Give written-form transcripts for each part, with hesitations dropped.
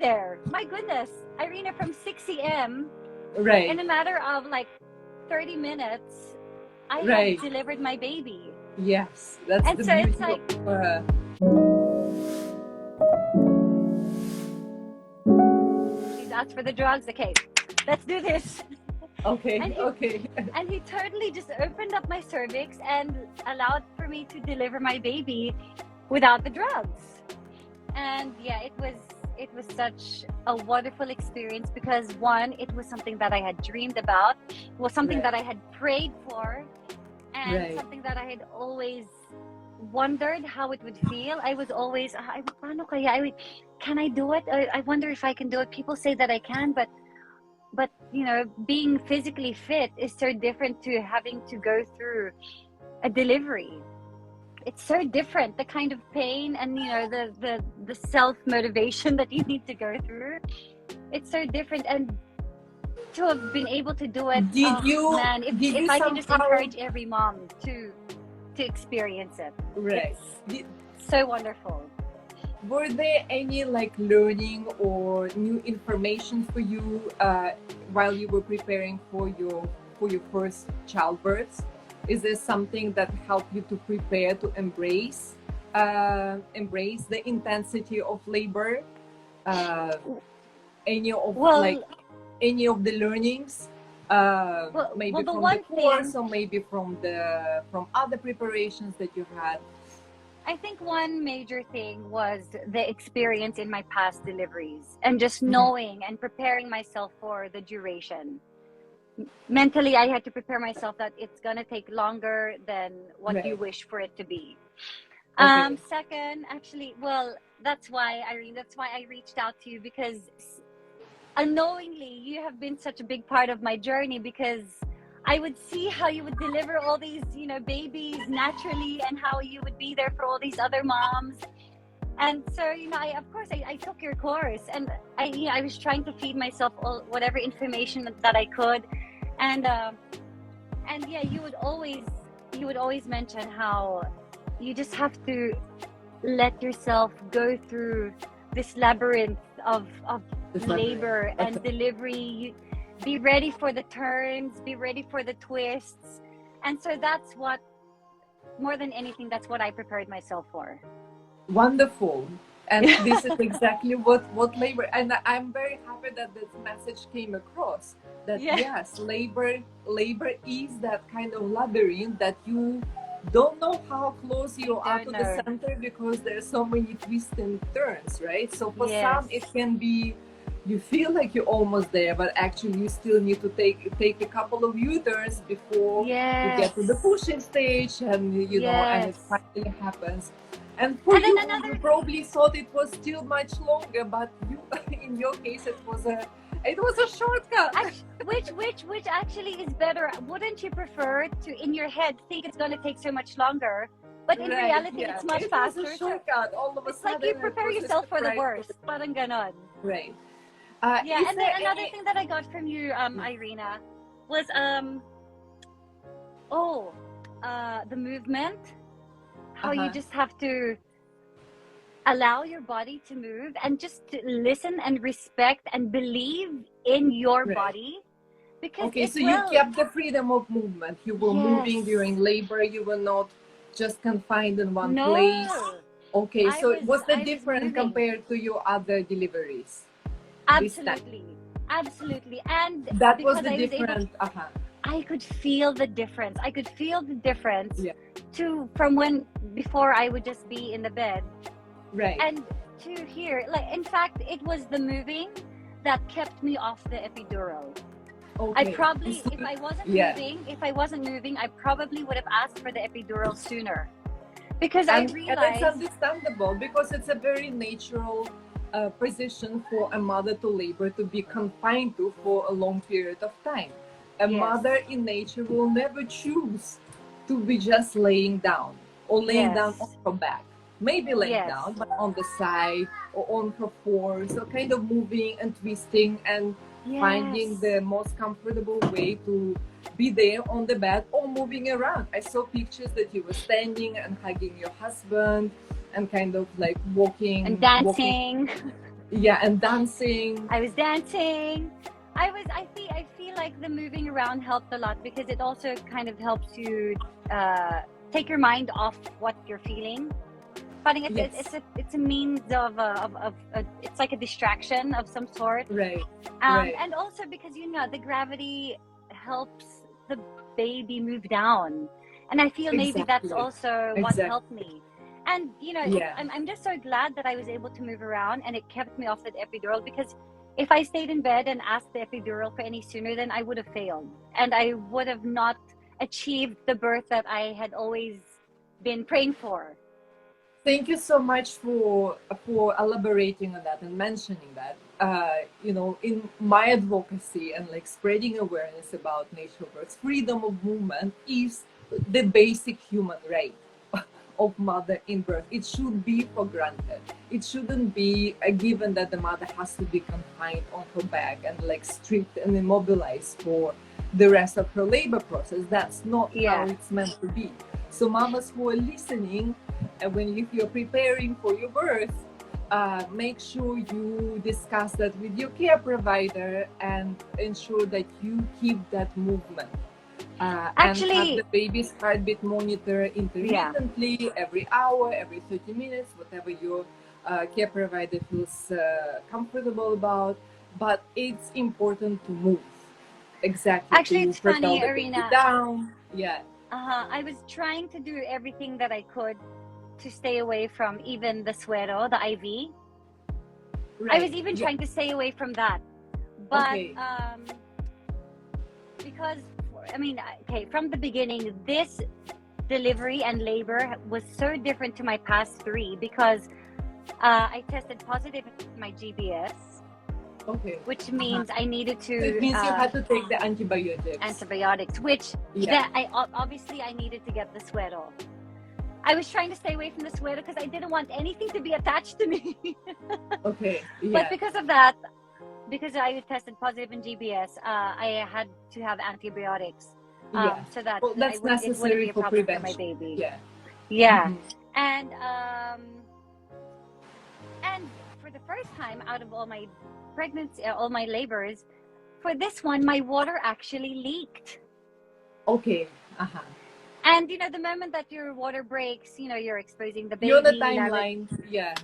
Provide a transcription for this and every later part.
there. My goodness, Irina, from 6 a.m. Right. in a matter of like 30 minutes, I Right. had delivered my baby. Yes, that's And the so it's beauty like, of he's asked for the drugs. Okay, let's do this. okay, And okay. And he totally just opened up my cervix and allowed for me to deliver my baby without the drugs. And yeah, it was such a wonderful experience because one, it was something that I had dreamed about, it was something Right. that I had prayed for, and Right. something that I had always wondered how it would feel. I was always, paano kaya? Can I do it? I wonder if I can do it. People say that I can, but you know, being physically fit is so different to having to go through a delivery. It's so different, the kind of pain and, you know, the self motivation that you need to go through. It's so different, and to have been able to do it, Did you man, did if you I can just somehow encourage every mom to experience it, right? it's so wonderful. Were there any like learning or new information for you while you were preparing for your first childbirth? Is there something that helped you to prepare to embrace the intensity of labor? Any of Well, any of the learnings? Maybe the from the one course thing, or maybe from other preparations that you had. I think one major thing was the experience in my past deliveries and just Mhm. knowing and preparing myself for the duration. Mentally, I had to prepare myself that it's going to take longer than what you Right. wish for it to be. Okay. Second, actually, well, that's why, Irene, that's why I reached out to you, because unknowingly you have been such a big part of my journey, because I would see how you would deliver all these, you know, babies naturally, and how you would be there for all these other moms. And so, you know, of course, I took your course, and I was trying to feed myself whatever information that I could, and yeah, you would always mention how you just have to let yourself go through this labyrinth of labor and delivery. You be ready for the turns, be ready for the twists. And so that's what, more than anything, that's what I prepared myself for. Wonderful. And this is exactly what labor, and I'm very happy that this message came across, that yes, labor is that kind of labyrinth that you don't know how close you are to the center, because there's so many twists and turns, right? So for some it can be, you feel like you're almost there, but actually you still need to take a couple of U-turns before you get to the pushing stage, and you know, and it finally happens. And for you, you probably thought it was still much longer, but you, in your case, it was a shortcut. Which actually is better. Wouldn't you prefer to, in your head, think it's going to take so much longer, but in reality, it's much faster? It's a shortcut. All of a it's sudden, like you prepare yourself for the worst. Parang ganon. Right. Yeah, and then another thing that I got from you, Irina, was the movement. How you just have to allow your body to move, and just to listen and respect and believe in your body, because you kept the freedom of movement. You were moving during labor. You were not just confined in one place. Okay, so what's the difference compared to your other deliveries? Absolutely, and that was the difference. I could feel the difference. I could feel the difference from when before I would just be in the bed, right, and to here. Like, in fact, it was the moving that kept me off the epidural. I probably, if I wasn't moving, I probably would have asked for the epidural sooner, because I realized, and it's understandable, because it's a very natural position for a mother to labor, to be confined to for a long period of time. A mother in nature will never choose to be just laying down, or laying down on her back. Maybe laying down, but on the side or on her force, so kind of moving and twisting and finding the most comfortable way to be there on the bed or moving around. I saw pictures that you were standing and hugging your husband and kind of like walking and dancing. Yeah, and dancing. I was dancing. I feel like the moving around helped a lot because it also kind of helps you take your mind off what you're feeling. But Yes. it's a means of it's like a distraction of some sort. Right. Right. And also because the gravity helps the baby move down, and I feel maybe that's Exactly. also what helped Exactly. me. And Yeah. I'm just so glad that I was able to move around, and it kept me off that epidural, because if I stayed in bed and asked the epidural for any sooner, then I would have failed, and I would have not achieved the birth that I had always been praying for. Thank you so much for elaborating on that and mentioning that. In my advocacy and like spreading awareness about natural births, freedom of movement is the basic human right of mother in birth. It should be for granted. It shouldn't be a given that the mother has to be confined on her back and like stripped and immobilized for the rest of her labor process. That's not how it's meant to be. So mamas who are listening, and if you're preparing for your birth, make sure you discuss that with your care provider and ensure that you keep that movement. Actually, and have the baby's heartbeat monitor intermittently, every hour, every 30 minutes, whatever your care provider feels comfortable about. But it's important to move. Exactly. Actually, it's propel funny, the baby Arena. down. Yeah. I was trying to do everything that I could to stay away from even the suero, the IV. Right. I was even trying to stay away from that. But because, from the beginning, this delivery and labor was so different to my past 3 because I tested positive for my GBS. Okay. Which means I needed to. So it means you had to take the antibiotics. Antibiotics, which obviously I needed to get the suero. I was trying to stay away from the suero because I didn't want anything to be attached to me. Okay. Yeah. But because of that, because I tested positive in GBS, I had to have antibiotics. So that that's necessary it wouldn't be a for problem prevention. for my baby. Yeah. Yeah. Mm-hmm. And for the first time out of all my pregnancy, all my labors, for this one, my water actually leaked. Okay. And the moment that your water breaks, you're exposing the baby. You're on a timeline.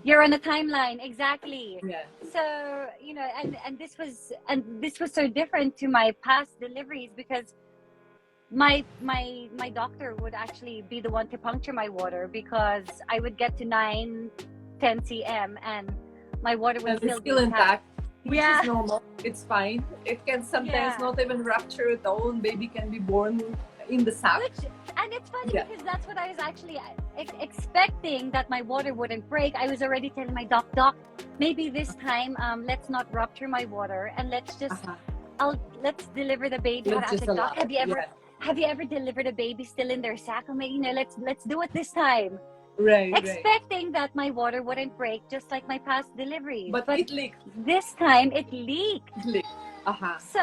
You're on a timeline, exactly. Yeah. So and this was so different to my past deliveries because my doctor would actually be the one to puncture my water because I would get to 9-10 cm and my water would still be intact. Which is normal. It's fine. It can sometimes not even rupture at all, and baby can be born in the sac. And it's funny because that's what I was actually expecting, that my water wouldn't break. I was already telling my doc, maybe this time let's not rupture my water and let's just let's deliver the baby. I was like, Doc, have you ever delivered a baby still in their sac? Let's do it this time. Expecting that my water wouldn't break, just like my past deliveries. But it leaked. This time it leaked. So,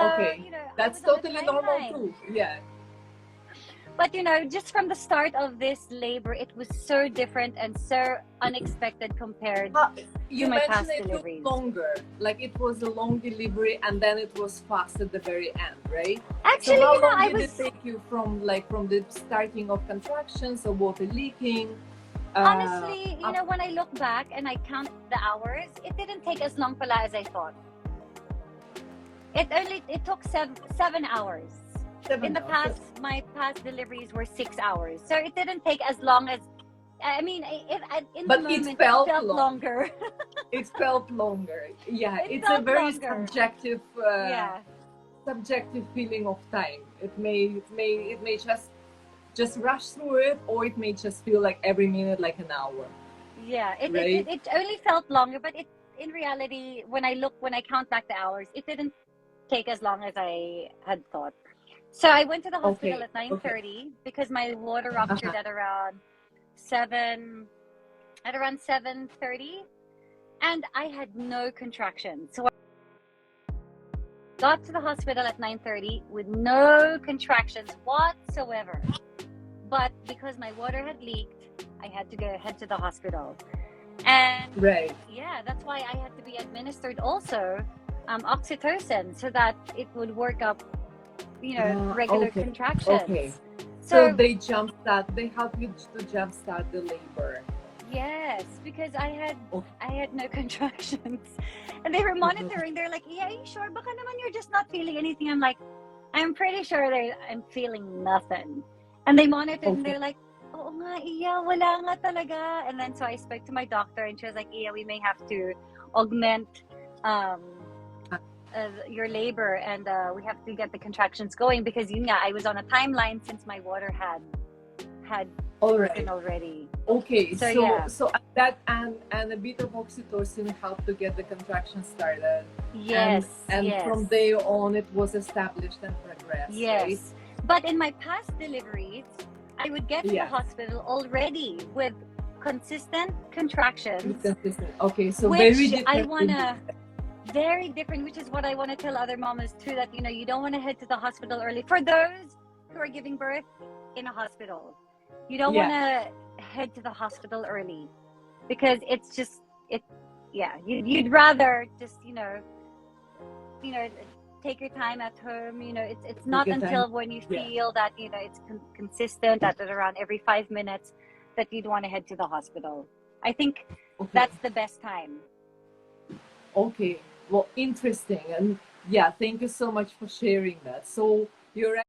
that's totally normal too. Yeah. But just from the start of this labor, it was so different and so unexpected compared to my past deliveries. It took longer. Like it was a long delivery and then it was fast at the very end, right? Actually, so how long did it take you from the starting of contractions or water leaking? Honestly, when I look back and I count the hours, it didn't take as long pala as I thought. It took 7 hours. In the past, my past deliveries were 6 hours, so it didn't take as long as. It felt longer. It felt longer. Yeah, it's a very subjective. Subjective feeling of time. It may just rush through it, or it may just feel like every minute like an hour. Yeah, it only felt longer, but in reality, when I count back the hours, it didn't take as long as I had thought. So I went to the hospital at 9:30 because my water ruptured at around 7:30, and I had no contractions. So I got to the hospital at 9:30 with no contractions whatsoever. But because my water had leaked, I had to head to the hospital. And Right. yeah, that's why I had to be administered also oxytocin so that it would work up, regular Okay. Okay. contractions. So So they jumpstart. They help you to jumpstart the labor. yes, because I Okay. had no contractions, and they were monitoring. They're like, "Yeah, are you sure? Baka naman you're just not feeling anything." I'm like, "I'm pretty sure I'm feeling nothing." And they monitored, and Okay. they're like, "Oo nga, Iya, wala nga talaga." And then so I spoke to my doctor, and she was like, "Iya, we may have to augment um, your labor, and we have to get the contractions going because yun nga, I was on a timeline since my water had All broken right. already." Okay. So So yeah. so that and a bit of oxytocin helped to get the contraction started. Yes, And yes, from there on, it was established and progressed, right? yes. But in my past deliveries, I would get to the Yeah. hospital already with consistent contractions, Consistent. Okay. So which very I different. wanna very different, which is what I want to tell other mamas too, that you don't want to head to the hospital early. For those who are giving birth in a hospital, you don't want Yeah. to head to the hospital early because it's just it. Yeah, you'd rather just you know take your time at home. It's not Take your time. until when you Yeah. feel that it's consistent that at around every 5 minutes that you'd want to head to the hospital. I think Okay. that's the best time. Okay. Well, interesting. And yeah, thank you so much for sharing that. So you're